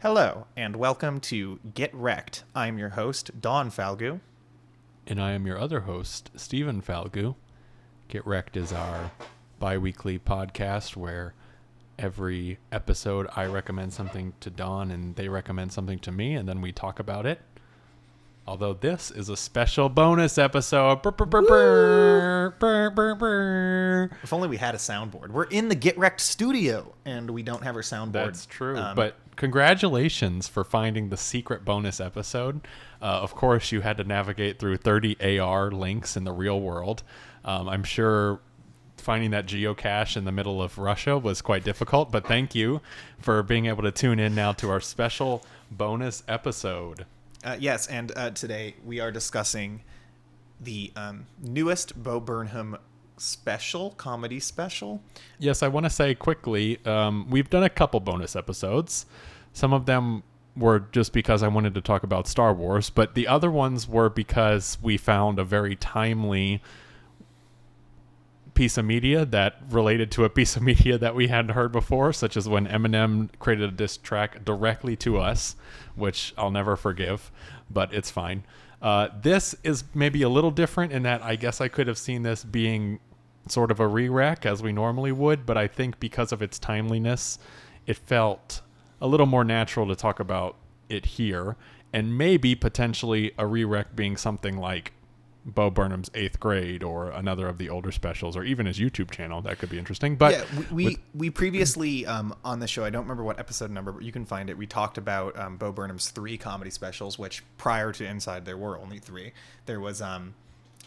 Hello, and welcome to Get Recc'd. I'm your host, Don Falgout. And I am your other host, Stephen Falgout. Get Recc'd is our bi-weekly podcast where every episode I recommend something to Don and they recommend something to me, and then we talk about it. Although this is a special bonus episode. If only we had a soundboard. We're in the Get Recc'd studio, and we don't have our soundboard. That's true. But congratulations for finding the secret bonus episode. Of course, you had to navigate through 30 AR links in the real world. I'm sure finding that geocache in the middle of Russia was quite difficult, but thank you for being able to tune in now to our special bonus episode. Yes, and today we are discussing the newest Bo Burnham comedy special. Yes, I want to say quickly, we've done a couple bonus episodes. Some of them were just because I wanted to talk about Star Wars, but the other ones were because we found a very timely piece of media that related to a piece of media that we hadn't heard before, such as when Eminem created a diss track directly to us, which I'll never forgive, but it's fine. This is maybe a little different in that I guess I could have seen this being sort of a re-rec as we normally would, but I think because of its timeliness, it felt a little more natural to talk about it here, and maybe potentially a re-rec being something like Bo Burnham's 8th Grade or another of the older specials, or even his YouTube channel. That could be interesting. But yeah, we previously on the show, I don't remember what episode number, but you can find it. We talked about Bo Burnham's 3 comedy specials, which prior to Inside there were only 3. There was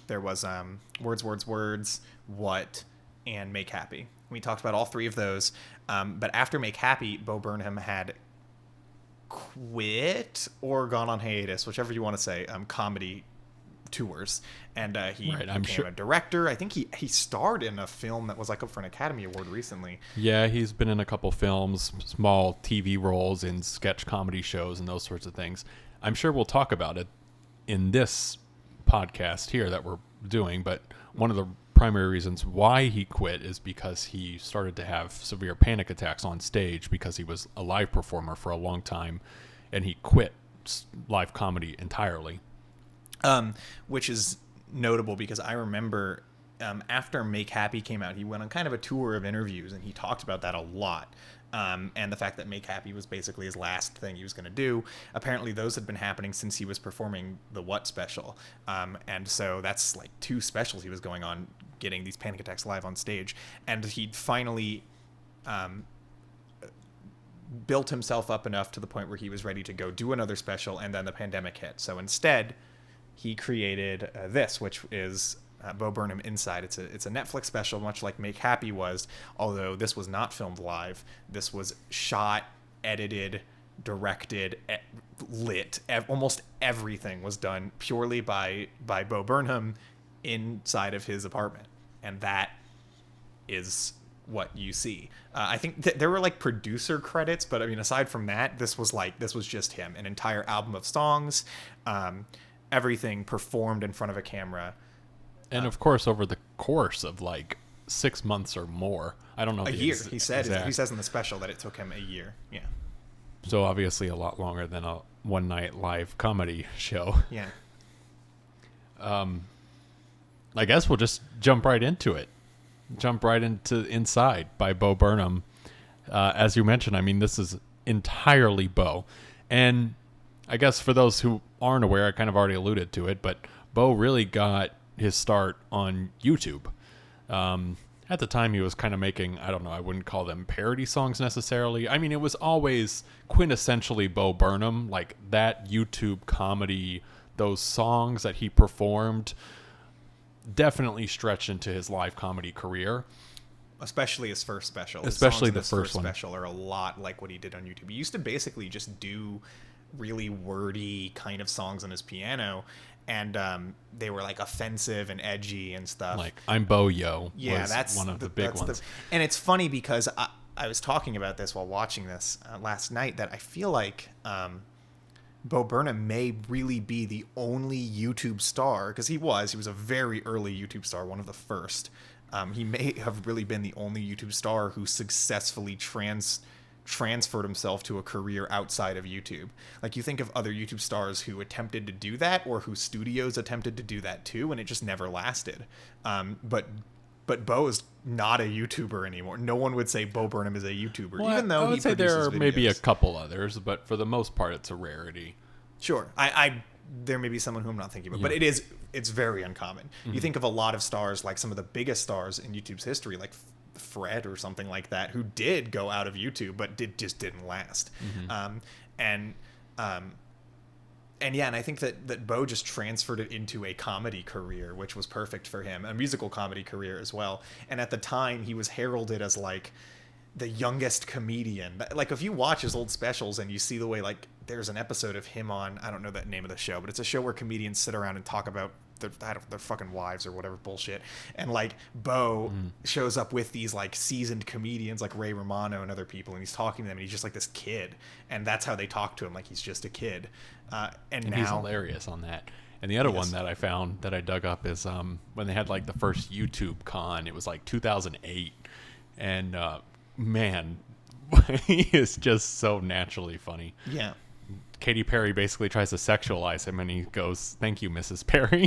Words, What, and Make Happy. We talked about all 3 of those. But after Make Happy, Bo Burnham had quit or gone on hiatus, whichever you want to say, comedy tours, and he became a director. I think he starred in a film that was like up for an Academy Award recently. Yeah, he's been in a couple films, small TV roles in sketch comedy shows and those sorts of things. I'm sure we'll talk about it in this podcast here that we're doing, but one of the primary reasons why he quit is because he started to have severe panic attacks on stage because he was a live performer for a long time, and he quit live comedy entirely. Which is notable because I remember after Make Happy came out, he went on kind of a tour of interviews, and he talked about that a lot. And the fact that Make Happy was basically his last thing he was going to do. Apparently those had been happening since he was performing the What special. And so that's like 2 specials he was going on, getting these panic attacks live on stage. And he'd finally built himself up enough to the point where he was ready to go do another special, and then the pandemic hit. So instead, he created this, which is Bo Burnham Inside. It's a Netflix special, much like Make Happy was, although this was not filmed live. This was shot, edited, directed, lit. Almost everything was done purely by Bo Burnham inside of his apartment, and that is what you see. I think there were like producer credits, but I mean, aside from that, this was just him. An entire album of songs. Everything performed in front of a camera. And of course, over the course of like 6 months or more. I don't know. A year. He says in the special that it took him a year. Yeah. So obviously a lot longer than a one night live comedy show. Yeah. I guess we'll just jump right into it. Jump right into Inside by Bo Burnham. As you mentioned, I mean, this is entirely Bo. And I guess for those who aren't aware, I kind of already alluded to it, but Bo really got his start on YouTube. At the time, he was kind of making, I don't know, I wouldn't call them parody songs necessarily. I mean, it was always quintessentially Bo Burnham, like that YouTube comedy, those songs that he performed definitely stretched into his live comedy career. Especially his first special. Especially the first one. Special are a lot like what he did on YouTube. He used to basically just do really wordy kind of songs on his piano, and they were like offensive and edgy and stuff. Like I'm Bo Yo. Yeah, that's one of the big ones. And it's funny because I was talking about this while watching this last night, that I feel like Bo Burnham may really be the only YouTube star, because he was a very early YouTube star, one of the first. He may have really been the only YouTube star who successfully transferred himself to a career outside of YouTube. Like, you think of other YouTube stars who attempted to do that, or whose studios attempted to do that too, and it just never lasted. But Bo is not a YouTuber anymore. No one would say Bo Burnham is a YouTuber, Well, even though I would he say there produces are videos. maybe a couple others, but for the most part, it's a rarity. Sure, I there may be someone who I'm not thinking about, but it's very uncommon. You think of a lot of stars, like some of the biggest stars in YouTube's history, like Fred or something like that, who did go out of YouTube, but just didn't last. And I think that Bo just transferred it into a comedy career, which was perfect for him, a musical comedy career as well. And at the time, he was heralded as like the youngest comedian. Like, if you watch his old specials and you see the way, like, there's an episode of him on, I don't know the name of the show, but it's a show where comedians sit around and talk about their fucking wives or whatever bullshit. And like, Bo shows up with these like seasoned comedians like Ray Romano and other people, and he's talking to them, and he's just like this kid, and that's how they talk to him, like he's just a kid. And now he's hilarious on that. And the other one that I found that I dug up is when they had like the first YouTube con. It was like 2008, and man, he is just so naturally funny. Yeah. Katy Perry basically tries to sexualize him, and he goes, "Thank you, Mrs. Perry,"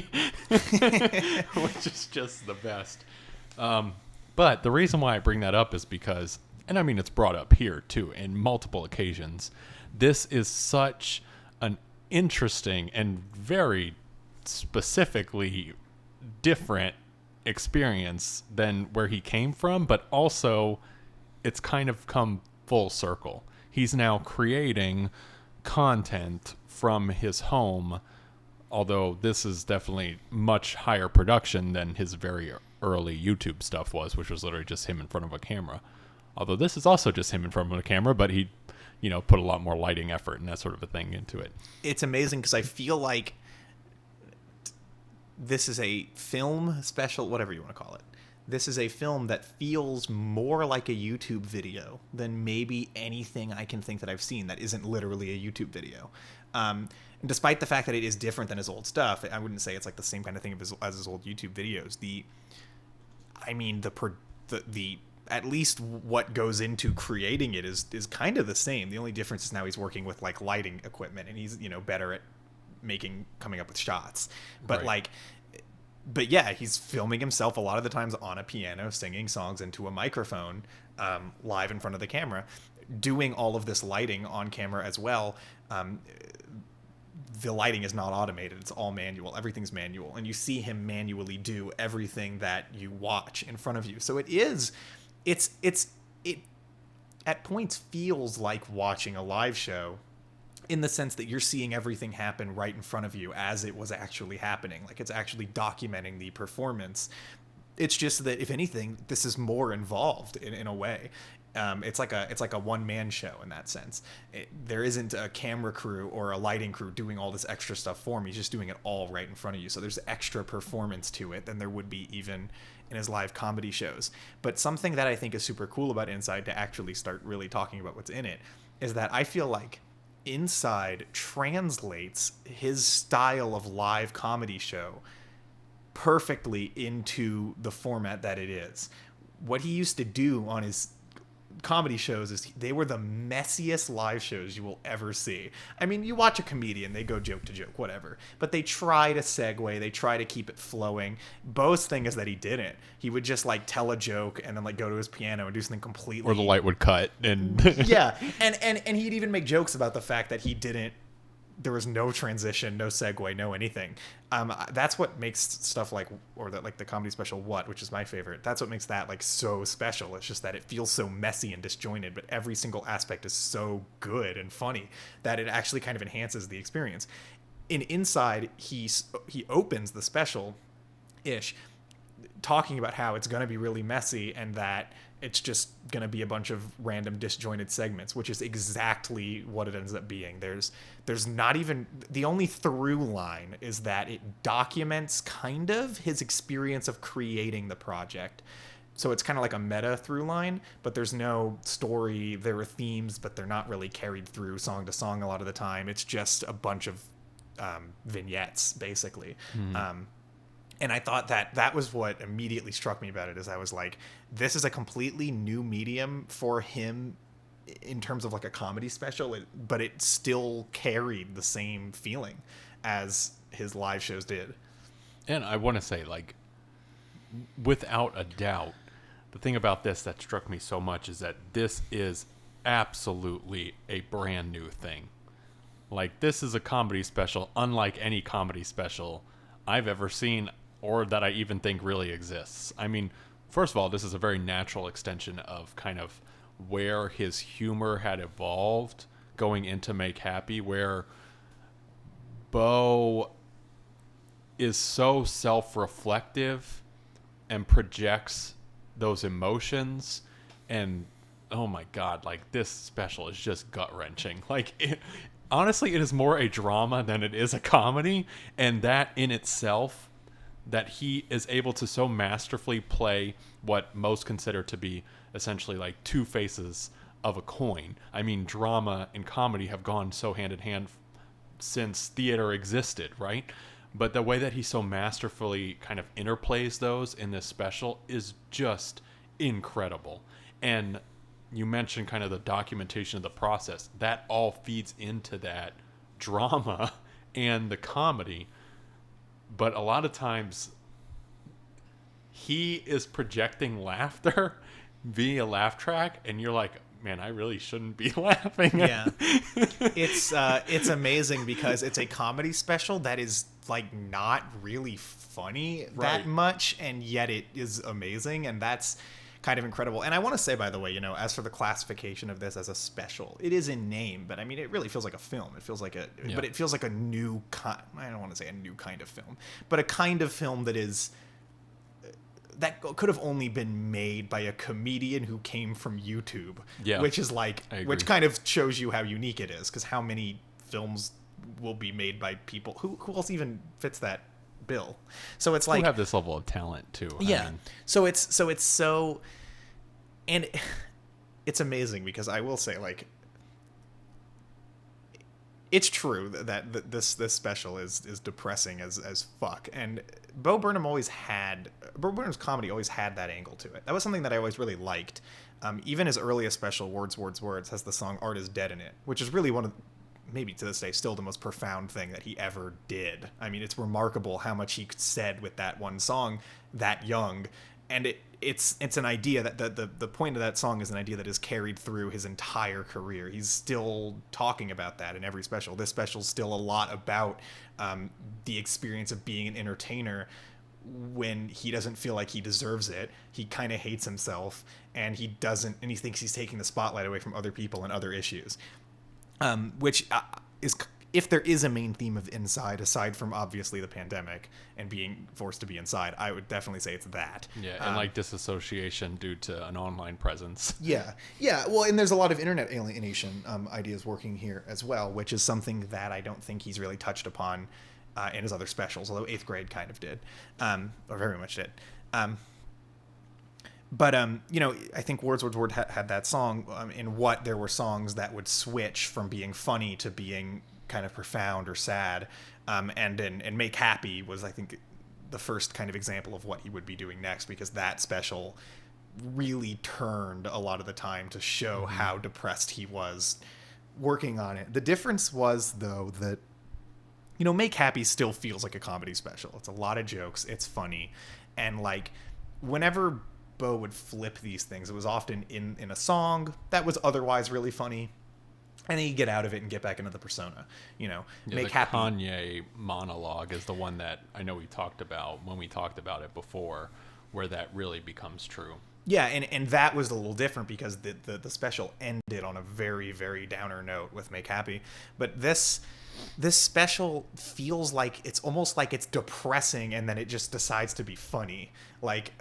which is just the best. But the reason why I bring that up is because, and I mean it's brought up here too in multiple occasions, this is such an interesting and very specifically different experience than where he came from, but also it's kind of come full circle. He's now creating content from his home, although this is definitely much higher production than his very early YouTube stuff was, which was literally just him in front of a camera. Although this is also just him in front of a camera, but he, put a lot more lighting effort and that sort of a thing into it. It's amazing because I feel like this is a film special, whatever you want to call it. This is a film that feels more like a YouTube video than maybe anything I can think that I've seen that isn't literally a YouTube video. And despite the fact that it is different than his old stuff, I wouldn't say it's like the same kind of thing as his old YouTube videos. The at least what goes into creating it is kind of the same. The only difference is now he's working with like lighting equipment, and he's better at coming up with shots. But right. But yeah, he's filming himself a lot of the times on a piano, singing songs into a microphone, live in front of the camera, doing all of this lighting on camera as well. The lighting is not automated. It's all manual. Everything's manual. And you see him manually do everything that you watch in front of you. So it at points feels like watching a live show, in the sense that you're seeing everything happen right in front of you as it was actually happening. Like, it's actually documenting the performance. It's just that, if anything, this is more involved in a way. It's like a one-man show in that sense. There isn't a camera crew or a lighting crew doing all this extra stuff for him. He's just doing it all right in front of you. So there's extra performance to it than there would be even in his live comedy shows. But something that I think is super cool about Inside, to actually start really talking about what's in it, is that I feel like Inside translates his style of live comedy show perfectly into the format that it is. What he used to do on his comedy shows is they were the messiest live shows you will ever see. I mean, you watch a comedian, they go joke to joke, whatever, but they try to segue, they try to keep it flowing. Bo's thing is that he didn't. He would just like tell a joke and then like go to his piano and do something completely, or the light would cut and yeah, and he'd even make jokes about the fact that there was no transition, no segue, no anything. That's what makes stuff like the comedy special What, which is my favorite. That's what makes that like so special. It's just that it feels so messy and disjointed, but every single aspect is so good and funny that it actually kind of enhances the experience. In Inside, he opens the special ish talking about how it's going to be really messy and that it's just going to be a bunch of random disjointed segments, which is exactly what it ends up being. There's not even, the only through line is that it documents kind of his experience of creating the project. So it's kind of like a meta through line, but there's no story. There are themes, but they're not really carried through song to song a lot of the time. It's just a bunch of vignettes, basically. And I thought that was what immediately struck me about it, is I was like, this is a completely new medium for him in terms of like a comedy special, but it still carried the same feeling as his live shows did. And I want to say, like, without a doubt, the thing about this that struck me so much is that this is absolutely a brand new thing. Like, this is a comedy special unlike any comedy special I've ever seen or that I even think really exists. I mean, first of all, this is a very natural extension of kind of where his humor had evolved going into Make Happy, where Bo is so self-reflective and projects those emotions, and oh my god, like, this special is just gut-wrenching. Like, honestly, it is more a drama than it is a comedy, and that in itself, that he is able to so masterfully play what most consider to be essentially like two faces of a coin. I mean, drama and comedy have gone so hand in hand since theater existed, right? But the way that he so masterfully kind of interplays those in this special is just incredible. And you mentioned kind of the documentation of the process. That all feeds into that drama and the comedy. But a lot of times he is projecting laughter via laugh track, and you're like, man, I really shouldn't be laughing. Yeah. It's amazing because it's a comedy special that is like not really funny that much, and yet it is amazing, and that's kind of incredible. And I want to say, by the way, as for the classification of this as a special, it is in name, but I mean, it really feels like a film. It feels like but it feels like a new kind. I don't want to say a new kind of film, but a kind of film that could have only been made by a comedian who came from YouTube. Yeah, which is like, which kind of shows you how unique it is, because how many films will be made by people who else even fits that bill? So it's like, who have this level of talent too. Yeah. I mean, so and it's amazing, because I will say, like, it's true that this special is depressing as fuck, and Bo Burnham's comedy always had that angle to it. That was something that I always really liked. Even his earliest special, Words, Words, Words, has the song Art is Dead in it, which is really one of, maybe to this day, still the most profound thing that he ever did. I mean, it's remarkable how much he said with that one song that young. And it's an idea that the point of that song is an idea that is carried through his entire career. He's still talking about that in every special. This special's still a lot about the experience of being an entertainer when he doesn't feel like he deserves it. He kind of hates himself, and he thinks he's taking the spotlight away from other people and other issues. Which is, if there is a main theme of Inside, aside from obviously the pandemic and being forced to be inside, I would definitely say it's that. Yeah, and like disassociation due to an online presence. Yeah. Well, and there's a lot of internet alienation ideas working here as well, which is something that I don't think he's really touched upon in his other specials, although 8th Grade kind of did, or very much did. But I think Words, Words, Words had that song. In What, there were songs that would switch from being funny to being kind of profound or sad. And Make Happy was, I think, the first kind of example of what he would be doing next, because that special really turned a lot of the time to show how depressed he was working on it. The difference was, though, that Make Happy still feels like a comedy special. It's a lot of jokes. It's funny. And like, whenever Bo would flip these things, it was often in a song that was otherwise really funny, and then you get out of it and get back into the persona. Make Happy. Kanye monologue is the one that I know we talked about when we talked about it before, where that really becomes true. Yeah, and that was a little different because the special ended on a very, very downer note with Make Happy. But this special feels like it's almost like it's depressing, and then it just decides to be funny. Like,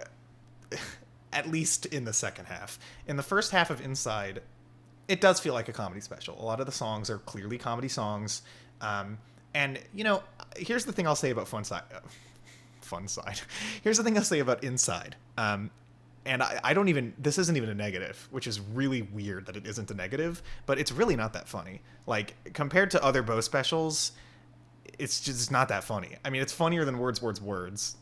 at least in the second half. In the first half of Inside, it does feel like a comedy special. A lot of the songs are clearly comedy songs. And, here's the thing I'll say about Fun Side. Here's the thing I'll say about Inside. And I don't even, this isn't even a negative, which is really weird that it isn't a negative, but it's really not that funny. Like, compared to other Bo specials, it's just not that funny. I mean, it's funnier than Words, Words, Words,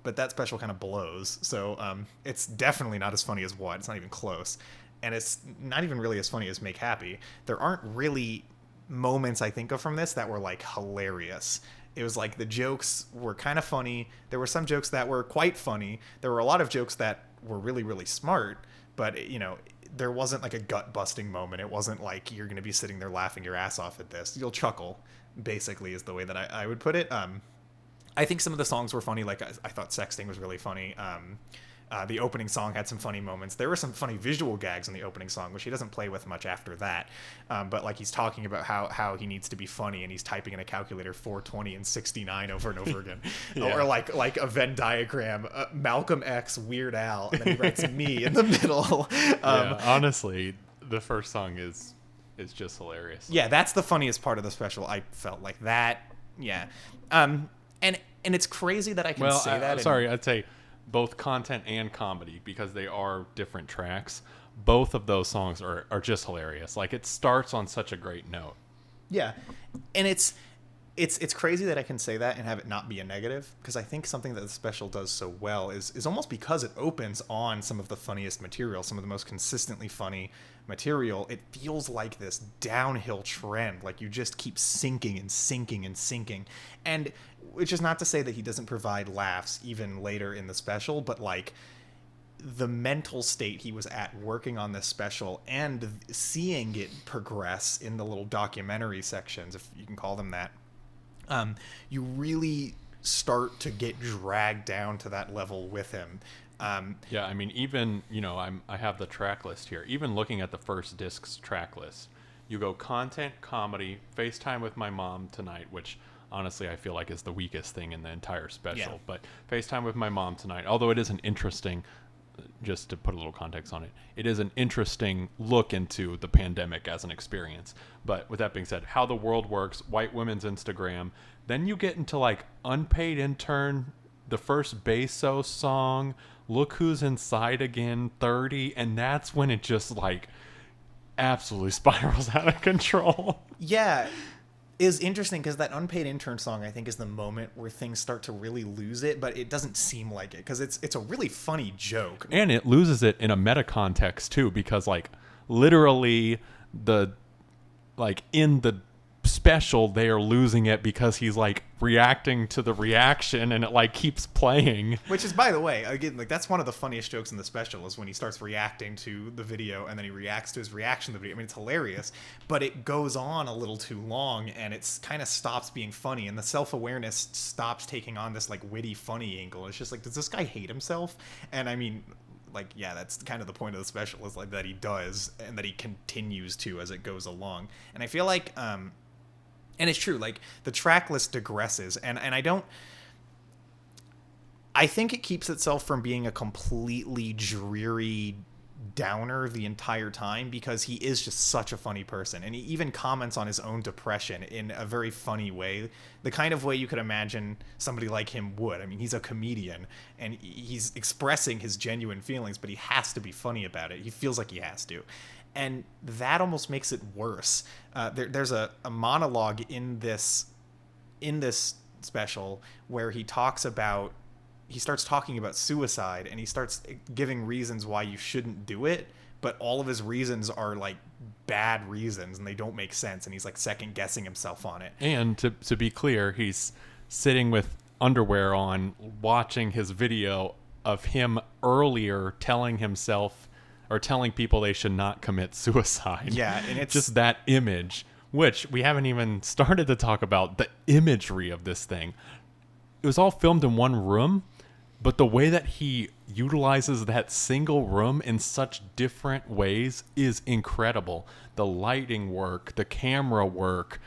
but that special kind of blows. So it's definitely not as funny as What. It's not even close. and it's not even really as funny as Make Happy. There aren't really moments I think of from this that were like hilarious. It was like the jokes were kind of funny. There were some jokes that were quite funny. There were a lot of jokes that were really, really smart, but you know, there wasn't like a gut busting moment. It wasn't like you're going to be sitting there laughing your ass off at this. You'll chuckle, basically, is the way that I would put it. I think some of the songs were funny. Like I thought Sexting was really funny. The opening song had some funny moments. There were some funny visual gags in the opening song, which he doesn't play with much after that. But like he's talking about how he needs to be funny, and he's typing in a calculator 420 and 69 over and over again. Yeah. Or like a Venn diagram, Malcolm X, Weird Al, and then he writes me in the middle. Yeah, honestly, the first song is just hilarious. Yeah, that's the funniest part of the special. I felt like that. Yeah. And it's crazy that I can say that. I'd say both content and comedy, because they are different tracks. Both of those songs are just hilarious. Like, it starts on such a great note. Yeah. And it's crazy that I can say that and have it not be a negative, because I think something that the special does so well is almost because it opens on some of the funniest material, some of the most consistently funny material. It feels like this downhill trend, like you just keep sinking and sinking and sinking. And which is not to say that he doesn't provide laughs even later in the special, but like the mental state he was at working on this special and seeing it progress in the little documentary sections, if you can call them that, you really start to get dragged down to that level with him. Yeah, I mean, even, you know, I have the track list here. Even looking at the first disc's track list, you go content, comedy, FaceTime with my mom tonight, which honestly I feel like is the weakest thing in the entire special. Yeah. But FaceTime with my mom tonight, although it is an interesting, just to put a little context on it, it is an interesting look into the pandemic as an experience. But with that being said, How the World Works, White Women's Instagram, then you get into like Unpaid Intern, the first Bezos song, Look Who's Inside Again, 30, and that's when it just like absolutely spirals out of control. Yeah. Is interesting because that Unpaid Intern song, I think, is the moment where things start to really lose it, but it doesn't seem like it because it's a really funny joke. And it loses it in a meta context too, because like literally in the special they are losing it because he's like reacting to the reaction and it like keeps playing, which is, by the way, again, like that's one of the funniest jokes in the special is when he starts reacting to the video and then he reacts to his reaction to the video. I mean, it's hilarious, but it goes on a little too long and it's kind of stops being funny, and the self-awareness stops taking on this like witty funny angle. It's just like, does this guy hate himself? And I mean, like, yeah, that's kind of the point of the special, is like that he does and that he continues to as it goes along. And I feel like and it's true, like the track list digresses, and I think it keeps itself from being a completely dreary downer the entire time, because he is just such a funny person, and he even comments on his own depression in a very funny way, the kind of way you could imagine somebody like him would. I mean, he's a comedian and he's expressing his genuine feelings, but he has to be funny about it. He feels like he has to. And that almost makes it worse. There's a monologue in this special where he starts talking about suicide, and he starts giving reasons why you shouldn't do it, but all of his reasons are like bad reasons and they don't make sense, and he's like second guessing himself on it. And to be clear, he's sitting with underwear on, watching his video of him earlier telling people they should not commit suicide. Yeah, and it's just that image, which we haven't even started to talk about the imagery of this thing. It was all filmed in one room, but the way that he utilizes that single room in such different ways is incredible. The lighting work, the camera work,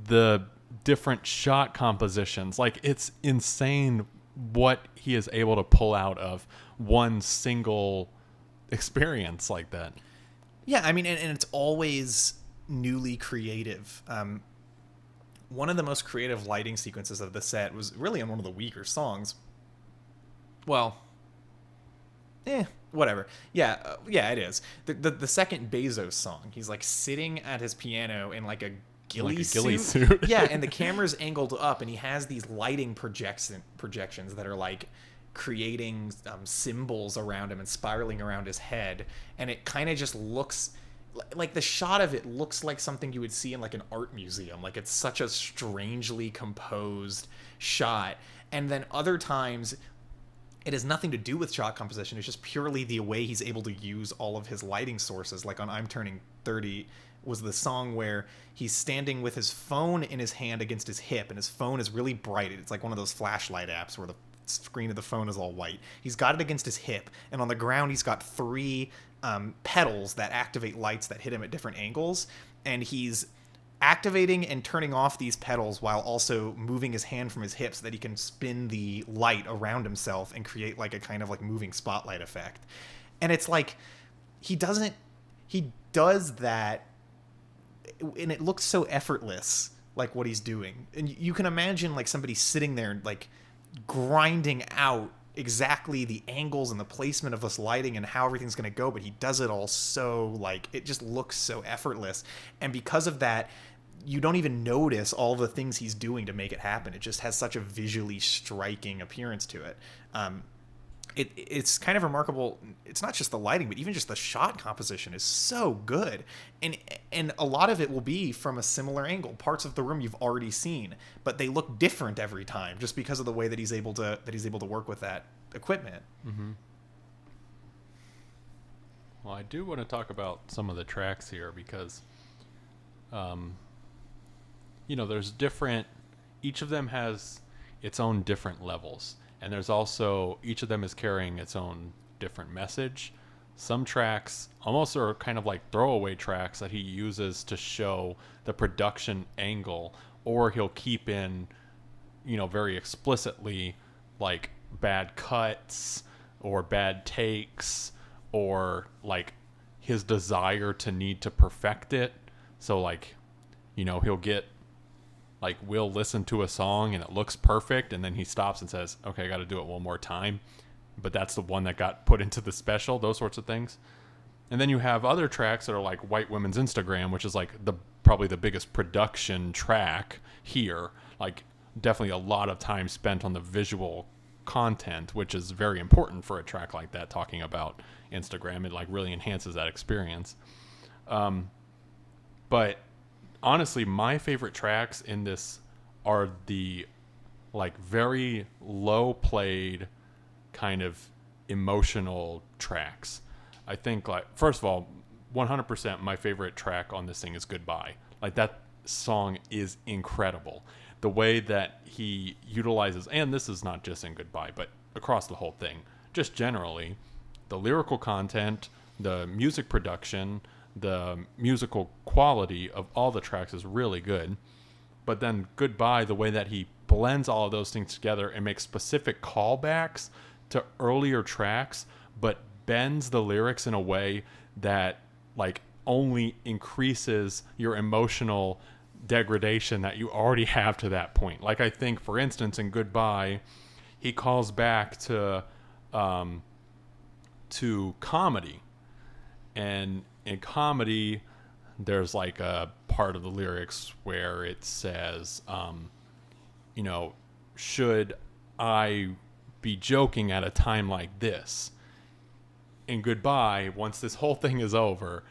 the different shot compositions, like it's insane what he is able to pull out of one single experience like that. Yeah, I mean, and it's always newly creative. One of the most creative lighting sequences of the set was really on one of the weaker songs. Well, whatever. Yeah, it is. The second Bezos song, he's like sitting at his piano in like a ghillie suit. Yeah, and the camera's angled up, and he has these lighting projections that are like creating symbols around him and spiraling around his head, and it kind of just looks like the shot of it looks like something you would see in like an art museum. Like it's such a strangely composed shot. And then other times it has nothing to do with shot composition. It's just purely the way he's able to use all of his lighting sources. Like on I'm Turning 30 was the song where he's standing with his phone in his hand against his hip, and his phone is really bright. It's like one of those flashlight apps where the screen of the phone is all white. He's got it against his hip, and on the ground he's got 3 pedals that activate lights that hit him at different angles, and he's activating and turning off these pedals while also moving his hand from his hips so that he can spin the light around himself and create like a kind of like moving spotlight effect. And it's like he does that, and it looks so effortless, like what he's doing. And you can imagine like somebody sitting there like grinding out exactly the angles and the placement of this lighting and how everything's going to go, but he does it all so like it just looks so effortless. And because of that, you don't even notice all the things he's doing to make it happen. It just has such a visually striking appearance to it. It's kind of remarkable. It's not just the lighting, but even just the shot composition is so good. And a lot of it will be from a similar angle. Parts of the room you've already seen, but they look different every time just because of the way that he's able to work with that equipment. Mm-hmm. Well, I do want to talk about some of the tracks here because, there's different. Each of them has its own different levels. And there's also, each of them is carrying its own different message. Some tracks almost are kind of like throwaway tracks that he uses to show the production angle, or he'll keep in, very explicitly like bad cuts or bad takes or like his desire to need to perfect it. So like, he'll get like we'll listen to a song and it looks perfect, and then he stops and says, okay, I got to do it one more time, but that's the one that got put into the special, those sorts of things. And then you have other tracks that are like White Women's Instagram, which is like probably the biggest production track here, like definitely a lot of time spent on the visual content, which is very important for a track like that, talking about Instagram. It like really enhances that experience. But honestly, my favorite tracks in this are the like very low played kind of emotional tracks. I think like, first of all, 100% my favorite track on this thing is Goodbye. Like that song is incredible. The way that he utilizes, and this is not just in Goodbye, but across the whole thing, just generally, the lyrical content, the music production, the musical quality of all the tracks is really good. But then Goodbye, the way that he blends all of those things together and makes specific callbacks to earlier tracks, but bends the lyrics in a way that like only increases your emotional degradation that you already have to that point. Like I think, for instance, in Goodbye, he calls back to comedy. And in comedy, there's like a part of the lyrics where it says, should I be joking at a time like this? In Goodbye, once this whole thing is over,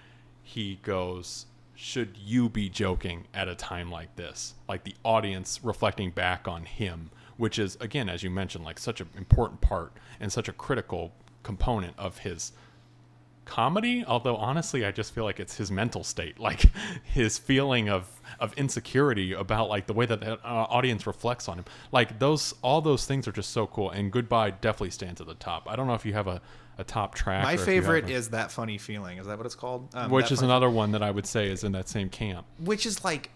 he goes, should you be joking at a time like this? Like the audience reflecting back on him, which is, again, as you mentioned, like such an important part and such a critical component of his comedy. Although honestly, I just feel like it's his mental state, like his feeling of insecurity about like the way that the audience reflects on him. Like all those things are just so cool, and Goodbye definitely stands at the top. I don't know if you have a top track. My favorite is That Funny Feeling. Is that what it's called? Which is another one that I would say is in that same camp. Which is like,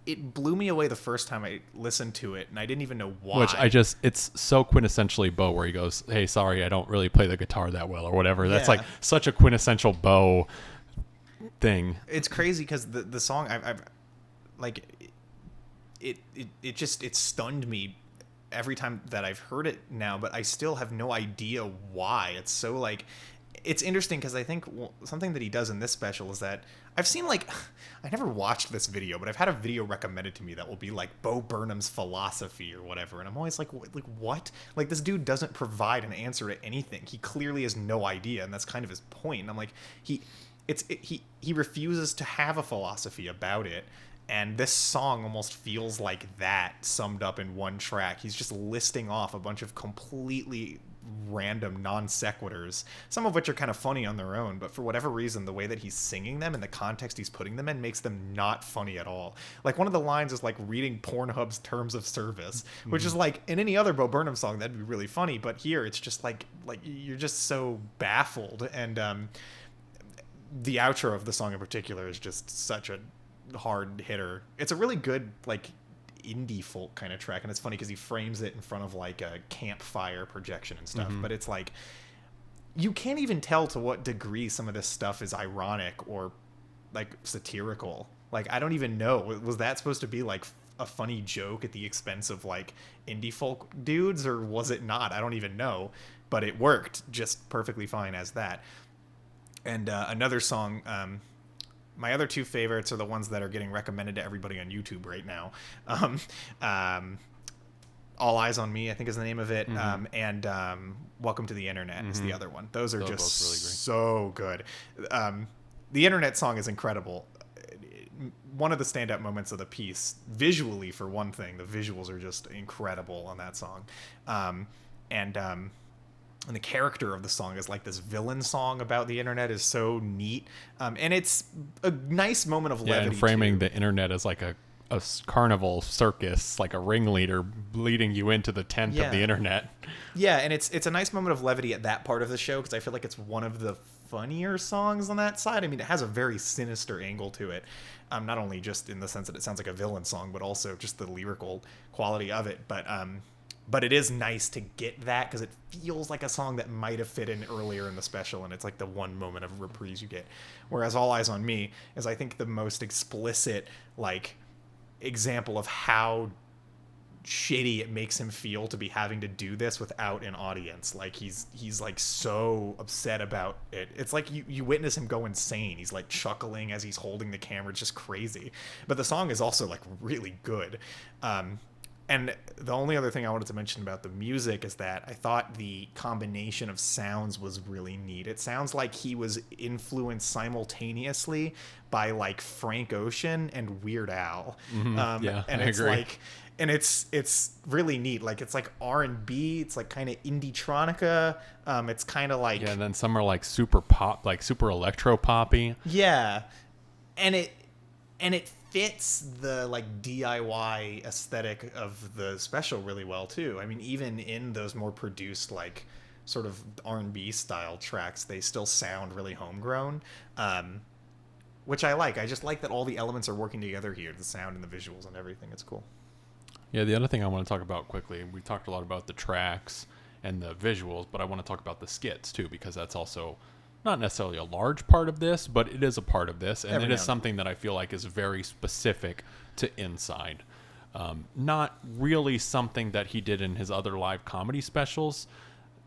it blew me away the first time I listened to it, and I didn't even know why. It's so quintessentially Bo, where he goes, hey, sorry, I don't really play the guitar that well, or whatever. That's like such a quintessential Bo thing. It's crazy because the song, I've like, it stunned me every time that I've heard it now, but I still have no idea why. It's so like, it's interesting because I think something that he does in this special is that I've seen like I never watched this video, but I've had a video recommended to me that will be like Bo Burnham's philosophy or whatever, and I'm always like what? Like, this dude doesn't provide an answer to anything. He clearly has no idea, and that's kind of his point. And I'm like, he refuses to have a philosophy about it. And this song almost feels like that summed up in one track. He's just listing off a bunch of completely random non sequiturs, some of which are kind of funny on their own, but for whatever reason, the way that he's singing them and the context he's putting them in makes them not funny at all. Like, one of the lines is like reading Pornhub's terms of service, which is like, in any other Bo Burnham song, that'd be really funny. But here it's just like you're just so baffled. And the outro of the song in particular is just such a hard hitter. It's a really good like indie folk kind of track, and it's funny because he frames it in front of like a campfire projection and stuff, but it's like you can't even tell to what degree some of this stuff is ironic or like satirical. Like, I don't even know, was that supposed to be like a funny joke at the expense of like indie folk dudes, or was it not? I don't even know, but it worked just perfectly fine as that. And another song, my other two favorites are the ones that are getting recommended to everybody on YouTube right now. All Eyes on Me, I think is the name of it. And Welcome to the Internet is the other one. Those are just really great. So good. The Internet song is incredible. One of the stand-up moments of the piece, visually for one thing, the visuals are just incredible on that song. And the character of the song is like this villain song about the internet is so neat. And it's a nice moment of levity. And framing the internet as like a carnival circus, like a ringleader leading you into the tent of the internet. Yeah, and it's a nice moment of levity at that part of the show, because I feel like it's one of the funnier songs on that side. I mean, it has a very sinister angle to it. Not only just in the sense that it sounds like a villain song, but also just the lyrical quality of it. But it is nice to get that, because it feels like a song that might have fit in earlier in the special, and it's like the one moment of reprise you get. Whereas All Eyes on Me is, I think, the most explicit like example of how shitty it makes him feel to be having to do this without an audience. Like, he's like so upset about it. It's like you witness him go insane. He's like chuckling as he's holding the camera. It's just crazy. But the song is also like really good. And the only other thing I wanted to mention about the music is that I thought the combination of sounds was really neat. It sounds like he was influenced simultaneously by like Frank Ocean and Weird Al. And I it's agree. Like, and it's really neat. Like, it's like R&B. It's like kind of indie-tronica. It's kind of like, and then some are like super pop, like super electro poppy. Yeah, and it fits the like DIY aesthetic of the special really well too. I mean, even in those more produced like sort of R&B style tracks, they still sound really homegrown, which I like. I just like that all the elements are working together here, the sound and the visuals and everything. It's cool. Yeah, the other thing I want to talk about quickly, we talked a lot about the tracks and the visuals, but I want to talk about the skits too, because that's also not necessarily a large part of this, but it is a part of this, and it is something that I feel like is very specific to Inside. Not really something that he did in his other live comedy specials.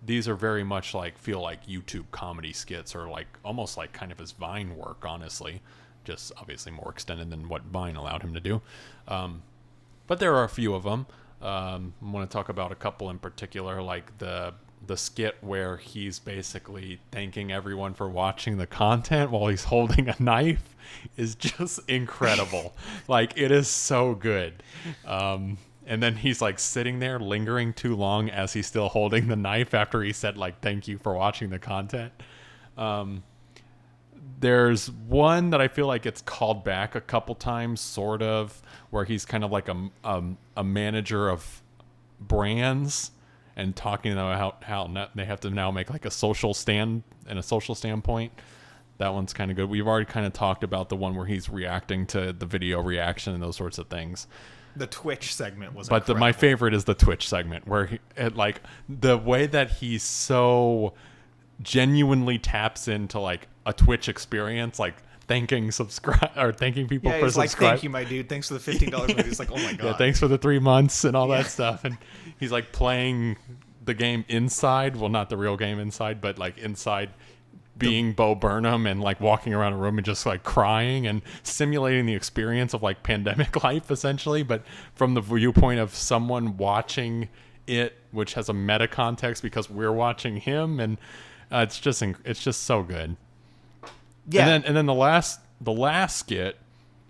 These are very much like, feel like YouTube comedy skits, or like almost like kind of his Vine work, honestly. Just obviously more extended than what Vine allowed him to do. But there are a few of them. I want to talk about a couple in particular, like the skit where he's basically thanking everyone for watching the content while he's holding a knife is just incredible. Like, it is so good. And then he's like sitting there lingering too long as he's still holding the knife after he said like, thank you for watching the content. There's one that I feel like it's called back a couple times, sort of, where he's kind of like a manager of brands and talking about how they have to now make like a social standpoint. That one's kind of good. We've already kind of talked about the one where he's reacting to the video reaction and those sorts of things. The Twitch segment was incredible. My favorite is the Twitch segment, where like the way that he so genuinely taps into like a Twitch experience, like thanking people for subscribing. Like, thank you, my dude. Thanks for the $15. It's like, oh my god. Yeah, thanks for the 3 months and all that stuff. And he's like playing the game Inside. Well, not the real game Inside, but like Inside, being Bo Burnham and like walking around a room and just like crying and simulating the experience of like pandemic life essentially, but from the viewpoint of someone watching it, which has a meta context because we're watching him, and it's just so good. Yeah. And then the last skit,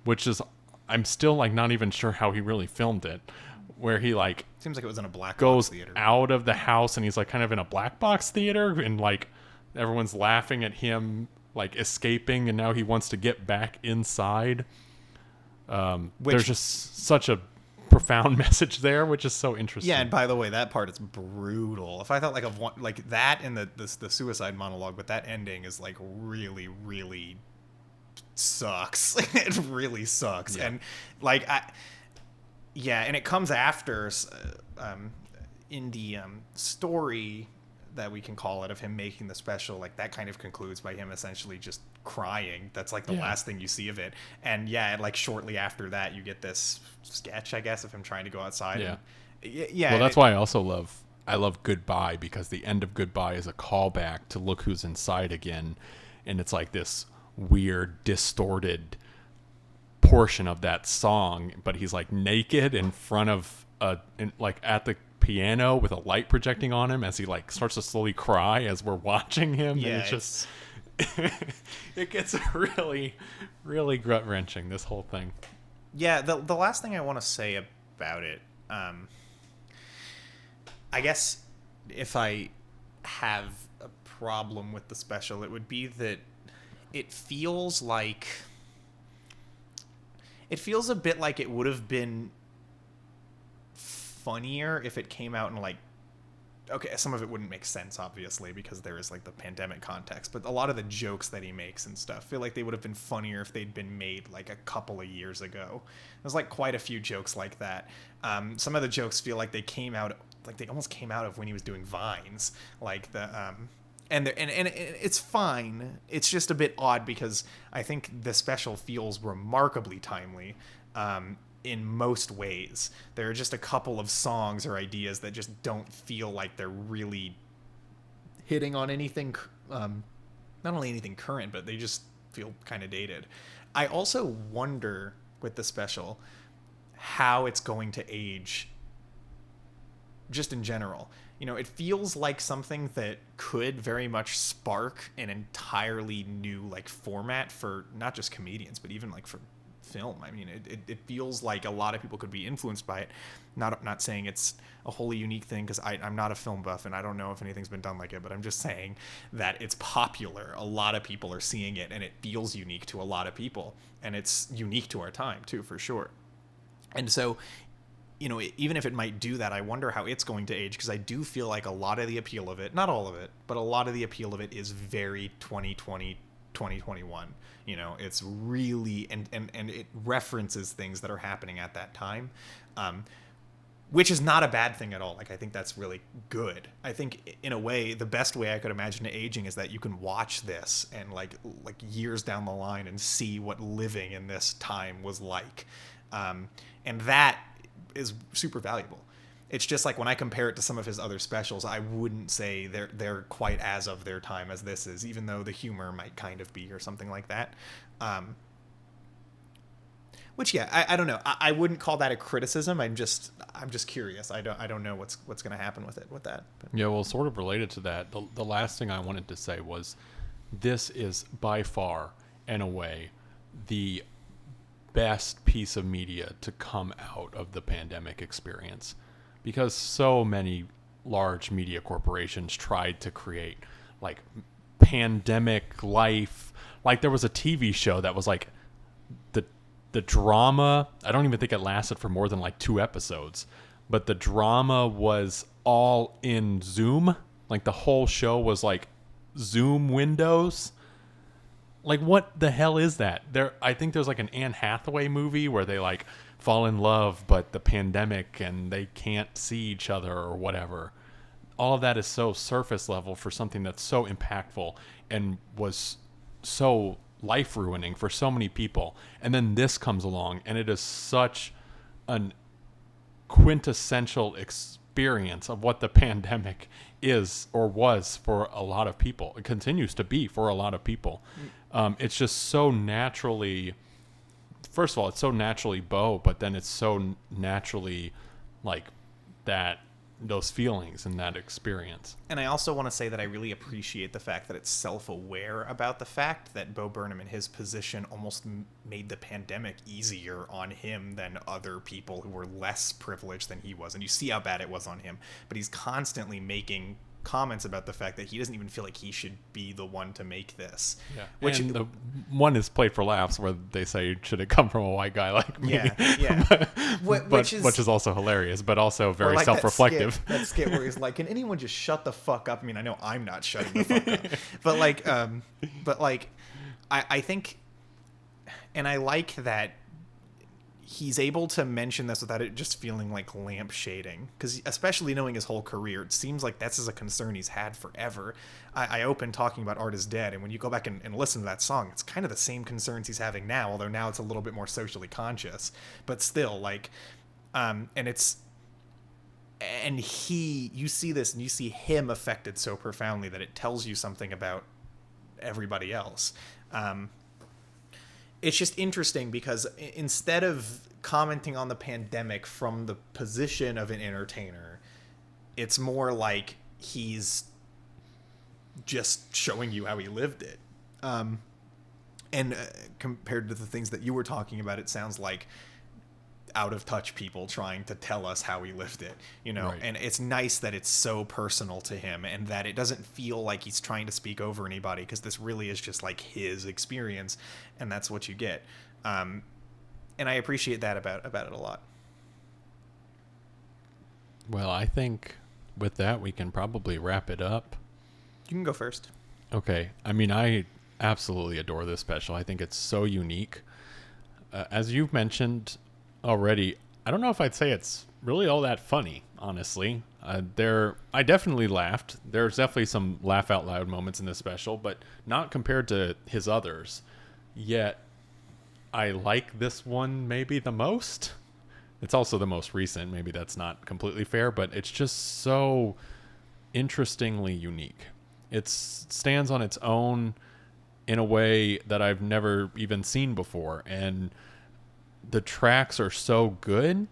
which is, I'm still like not even sure how he really filmed it, where he like seems like it was in a black goes box theater. out of the house and he's like kind of in a black box theater and like everyone's laughing at him like escaping, and now he wants to get back inside. There's just such a profound message there, which is so interesting. Yeah, and by the way, that part is brutal. If I thought like of one, like that and the suicide monologue, but that ending is like really, really sucks. It really sucks. Yeah. And like and it comes after in the story that we can call it of him making the special, like that kind of concludes by him essentially just crying. That's like the last thing you see of it. And like shortly after that you get this sketch, I guess, of him trying to go outside. Well, that's why I love Goodbye, because the end of Goodbye is a callback to Look Who's Inside Again, and it's like this weird distorted portion of that song, but he's like naked in front of like at the piano with a light projecting on him as he like starts to slowly cry as we're watching him. Yeah, and it's just it gets really, really gut wrenching, this whole thing. Yeah, the last thing I want to say about it, I guess if I have a problem with the special, it would be that it feels a bit like it would have been funnier if it came out in like, okay, some of it wouldn't make sense obviously because there is like the pandemic context, but a lot of the jokes that he makes and stuff feel like they would have been funnier if they'd been made like a couple of years ago. There's like quite a few jokes like that. Some of the jokes feel like they almost came out of when he was doing Vines, like the and it's fine. It's just a bit odd because I think the special feels remarkably timely. In most ways, there are just a couple of songs or ideas that just don't feel like they're really hitting on anything, not only anything current, but they just feel kind of dated. I also wonder with the special how it's going to age just in general. You know, it feels like something that could very much spark an entirely new like format for not just comedians, but even like for film. I mean, it feels like a lot of people could be influenced by it. Not saying it's a wholly unique thing, because I'm not a film buff and I don't know if anything's been done like it, but I'm just saying that it's popular. A lot of people are seeing it and it feels unique to a lot of people, and it's unique to our time too, for sure. And so, you know, even if it might do that, I wonder how it's going to age, because I do feel like a lot of the appeal of it, not all of it, but a lot of the appeal of it is very 2020, 2021. You know, it's really, and it references things that are happening at that time, which is not a bad thing at all. Like, I think that's really good. I think in a way, the best way I could imagine it aging is that you can watch this and like years down the line and see what living in this time was like. And that is super valuable. It's just like when I compare it to some of his other specials, I wouldn't say they're quite as of their time as this is, even though the humor might kind of be or something like that. Which, yeah, I don't know. I wouldn't call that a criticism. I'm just curious. I don't know what's going to happen with that. But. Yeah, well, sort of related to that, the last thing I wanted to say was, this is by far, in a way, the best piece of media to come out of the pandemic experience. Because so many large media corporations tried to create like pandemic life. Like there was a TV show that was like the drama. I don't even think it lasted for more than like 2 episodes, but the drama was all in Zoom. Like the whole show was like Zoom windows. Like what the hell is that? I think there's like an Anne Hathaway movie where they like fall in love, but the pandemic and they can't see each other or whatever. All of that is so surface level for something that's so impactful and was so life ruining for so many people. And then this comes along and it is such an quintessential experience of what the pandemic is or was for a lot of people. It continues to be for a lot of people. It's just so naturally, first of all, it's so naturally Bo, but then it's so naturally like that, those feelings and that experience. And I also want to say that I really appreciate the fact that it's self-aware about the fact that Bo Burnham in his position almost made the pandemic easier on him than other people who were less privileged than he was. And you see how bad it was on him. But he's constantly making comments about the fact that he doesn't even feel like he should be the one to make this. Yeah. Which and the one is played for laughs, where they say, should it come from a white guy like me? Yeah. which is also hilarious, but also very like self-reflective. That skit where he's like, can anyone just shut the fuck up? I mean, I know I'm not shutting the fuck up. But I think, and I like that he's able to mention this without it just feeling like lampshading, because especially knowing his whole career, it seems like that's a concern he's had forever. I opened talking about Art is Dead, and when you go back and listen to that song, it's kind of the same concerns he's having now, although now it's a little bit more socially conscious, but still, like, and you see this and you see him affected so profoundly that it tells you something about everybody else. It's just interesting because instead of commenting on the pandemic from the position of an entertainer, it's more like he's just showing you how he lived it. And compared to the things that you were talking about, it sounds like out of touch people trying to tell us how he lived it, you know. Right. And it's nice that it's so personal to him and that it doesn't feel like he's trying to speak over anybody, because this really is just like his experience, and that's what you get. And I appreciate that about it a lot. Well, I think with that we can probably wrap it up. You can go first. Okay. I mean, I absolutely adore this special. I think it's so unique. As you've mentioned already, I don't know if I'd say it's really all that funny, honestly. I definitely laughed. There's definitely some laugh out loud moments in this special, but not compared to his others. Yet, I like this one maybe the most. It's also the most recent. Maybe that's not completely fair, but it's just so interestingly unique. It stands on its own in a way that I've never even seen before, and the tracks are so good,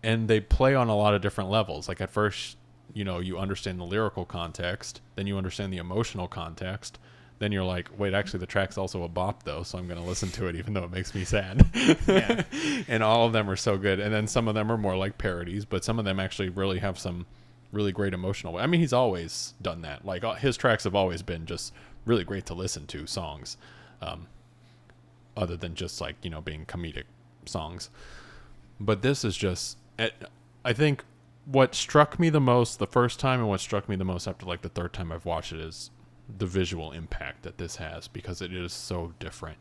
and they play on a lot of different levels. Like at first, you know, you understand the lyrical context, then you understand the emotional context, then you're like, wait, actually the track's also a bop though, so I'm going to listen to it even though it makes me sad. Yeah. And all of them are so good. And then some of them are more like parodies, but some of them actually really have some really great emotional. I mean, he's always done that. Like his tracks have always been just really great to listen to songs. Other than just like, you know, being comedic songs. But this is just, I think what struck me the most the first time and what struck me the most after like the third time I've watched it is the visual impact that this has, because it is so different.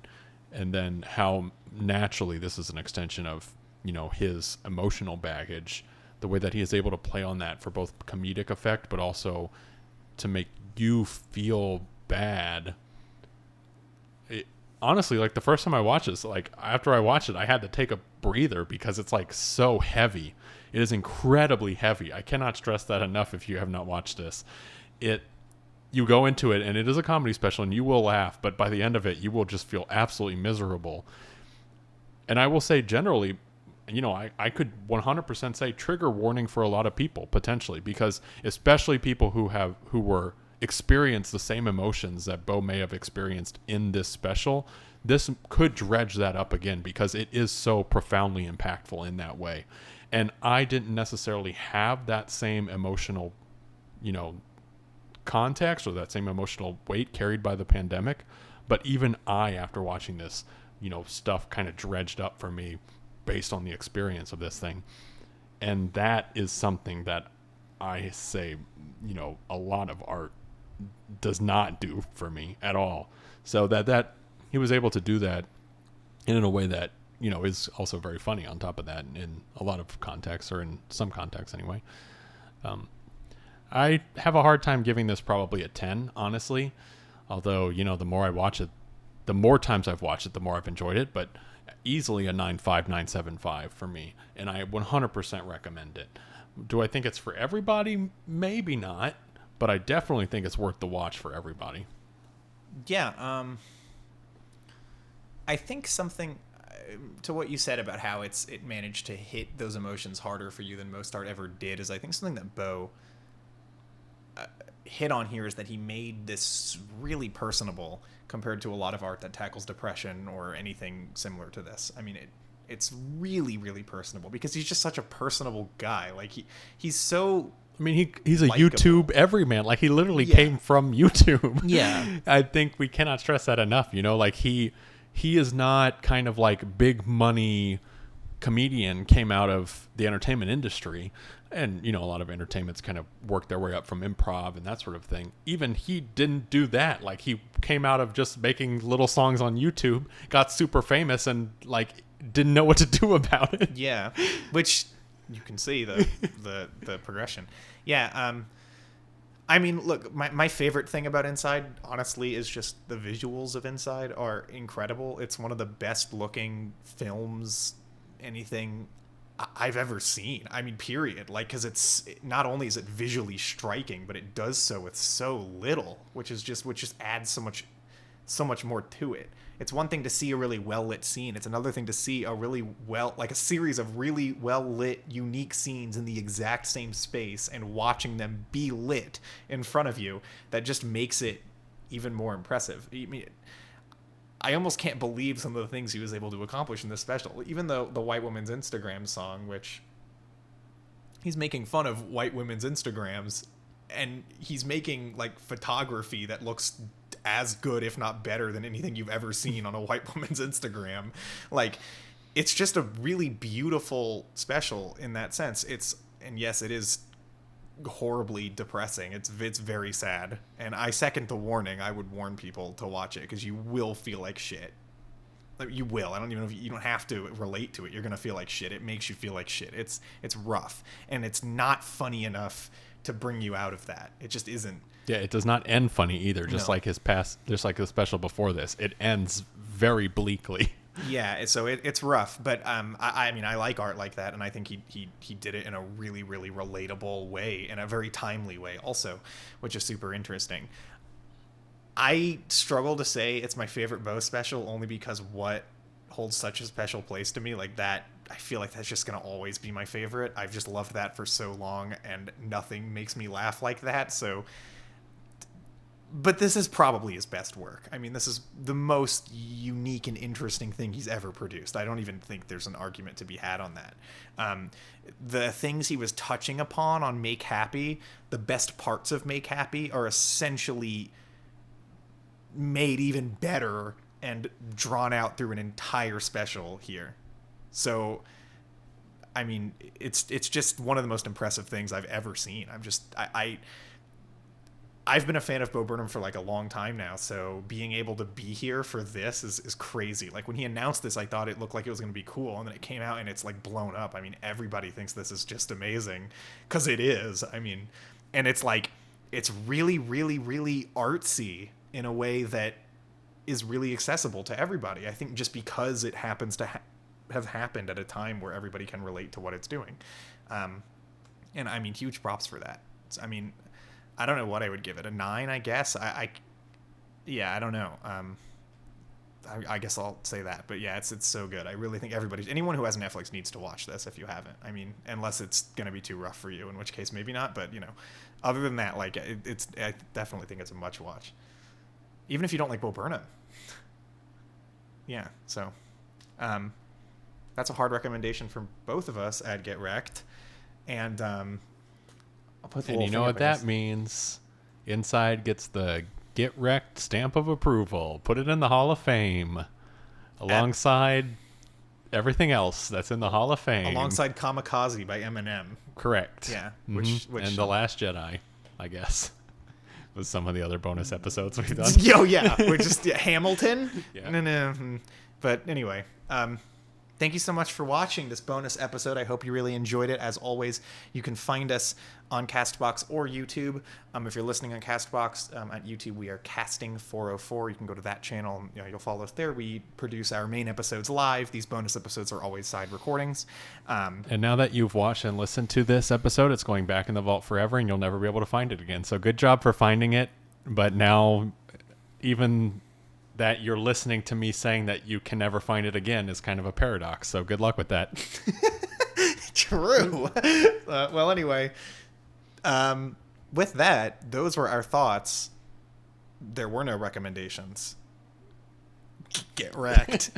And then how naturally this is an extension of, you know, his emotional baggage, the way that he is able to play on that for both comedic effect, but also to make you feel bad. Honestly, like the first time I watched this, like after I watched it, I had to take a breather because it's like so heavy. It is incredibly heavy. I cannot stress that enough if you have not watched this. You go into it and it is a comedy special and you will laugh, but by the end of it, you will just feel absolutely miserable. And I will say generally, you know, I could 100% say trigger warning for a lot of people potentially, because especially people who were experience the same emotions that Bo may have experienced in this special, this could dredge that up again because it is so profoundly impactful in that way. And I didn't necessarily have that same emotional, you know, context or that same emotional weight carried by the pandemic. But even I, after watching this, you know, stuff kind of dredged up for me based on the experience of this thing. And that is something that I say, you know, a lot of art does not do for me at all. So that he was able to do that in a way that, you know, is also very funny on top of that in a lot of contexts, or in some contexts anyway. I have a hard time giving this probably a 10, honestly. Although, you know, the more I watch it, the more times I've watched it, the more I've enjoyed it. But easily a 9.5, 9.75 for me. And I 100% recommend it. Do I think it's for everybody? Maybe not. but I definitely think it's worth the watch for everybody. Yeah, I think something to what you said about how it managed to hit those emotions harder for you than most art ever did is I think something that Bo hit on here is that he made this really personable compared to a lot of art that tackles depression or anything similar to this. I mean, it's really, really personable because he's just such a personable guy. Like he's so... I mean, he's a likable. YouTube everyman. Like, he literally Yeah. came from YouTube. Yeah. I think we cannot stress that enough. You know, like he is not kind of like big money comedian came out of the entertainment industry. And, you know, a lot of entertainments kind of work their way up from improv and that sort of thing. Even he didn't do that. Like, he came out of just making little songs on YouTube, got super famous, and like didn't know what to do about it. Yeah, which you can see the progression. Yeah, I mean, look, my favorite thing about Inside, honestly, is just the visuals of Inside are incredible. It's one of the best looking films, anything I've ever seen. I mean, period. Like, because it's not only is it visually striking, but it does so with so little, which just adds so much more to it. It's one thing to see a really well-lit scene. It's another thing to see a series of really well-lit, unique scenes in the exact same space and watching them be lit in front of you. That just makes it even more impressive. I mean, I almost can't believe some of the things he was able to accomplish in this special. Even though the White Woman's Instagram song, which he's making fun of white women's Instagrams, and he's making like photography that looks as good, if not better, than anything you've ever seen on a white woman's Instagram. Like, it's just a really beautiful special in that sense. And yes, it is horribly depressing. It's very sad. And I second the warning. I would warn people to watch it because you will feel like shit. Like, you will. I don't even know if you don't have to relate to it. You're going to feel like shit. It makes you feel like shit. It's rough. And it's not funny enough to bring you out of that. It just isn't. Yeah, it does not end funny either. Just like just like the special before this, it ends very bleakly. Yeah, so it's rough, but I mean, I like art like that, and I think he did it in a really, really relatable way, in a very timely way also, which is super interesting. I struggle to say it's my favorite Bo special only because what holds such a special place to me, like that, I feel like that's just going to always be my favorite. I've just loved that for so long, and nothing makes me laugh like that, so... But this is probably his best work. I mean, this is the most unique and interesting thing he's ever produced. I don't even think there's an argument to be had on that. The things he was touching upon on Make Happy, the best parts of Make Happy, are essentially made even better and drawn out through an entire special here. So, I mean, it's just one of the most impressive things I've ever seen. I've been a fan of Bo Burnham for like a long time now, so being able to be here for this is crazy. Like, when he announced this, I thought it looked like it was going to be cool, and then it came out and it's like blown up. I mean, everybody thinks this is just amazing, because it is. I mean, and it's like, it's really, really, really artsy in a way that is really accessible to everybody. I think just because it happens to have happened at a time where everybody can relate to what it's doing. And I mean, huge props for that. I mean, I don't know what I would give it. A 9, I guess. Yeah, I don't know. I guess I'll say that. But yeah, it's so good. I really think anyone who has Netflix needs to watch this if you haven't. I mean, unless it's going to be too rough for you, in which case maybe not. But, you know, other than that, like, I definitely think it's a much watch. Even if you don't like Bo Burnham. Yeah, so that's a hard recommendation from both of us at Get Recc'd. And I'll put the and you know what that means? Inside gets the Get Recc'd stamp of approval. Put it in the Hall of Fame alongside everything else that's in the Hall of Fame. Alongside Kamikaze by Eminem. Correct. Yeah. Mm-hmm. Which and The Last Jedi, I guess, was some of the other bonus episodes we've done. Oh, yeah. We're just Hamilton? Yeah. No. But anyway, Thank you so much for watching this bonus episode. I hope you really enjoyed it. As always, you can find us on Castbox or YouTube. If you're listening on Castbox, at YouTube, we are Casting 404. You can go to that channel. You'll follow us there. We produce our main episodes live. These bonus episodes are always side recordings. And now that you've watched and listened to this episode, it's going back in the vault forever, and you'll never be able to find it again. So good job for finding it. But now, even that you're listening to me saying that you can never find it again is kind of a paradox. So good luck with that. True. Well, anyway, with that, those were our thoughts. There were no recommendations. Get wrecked.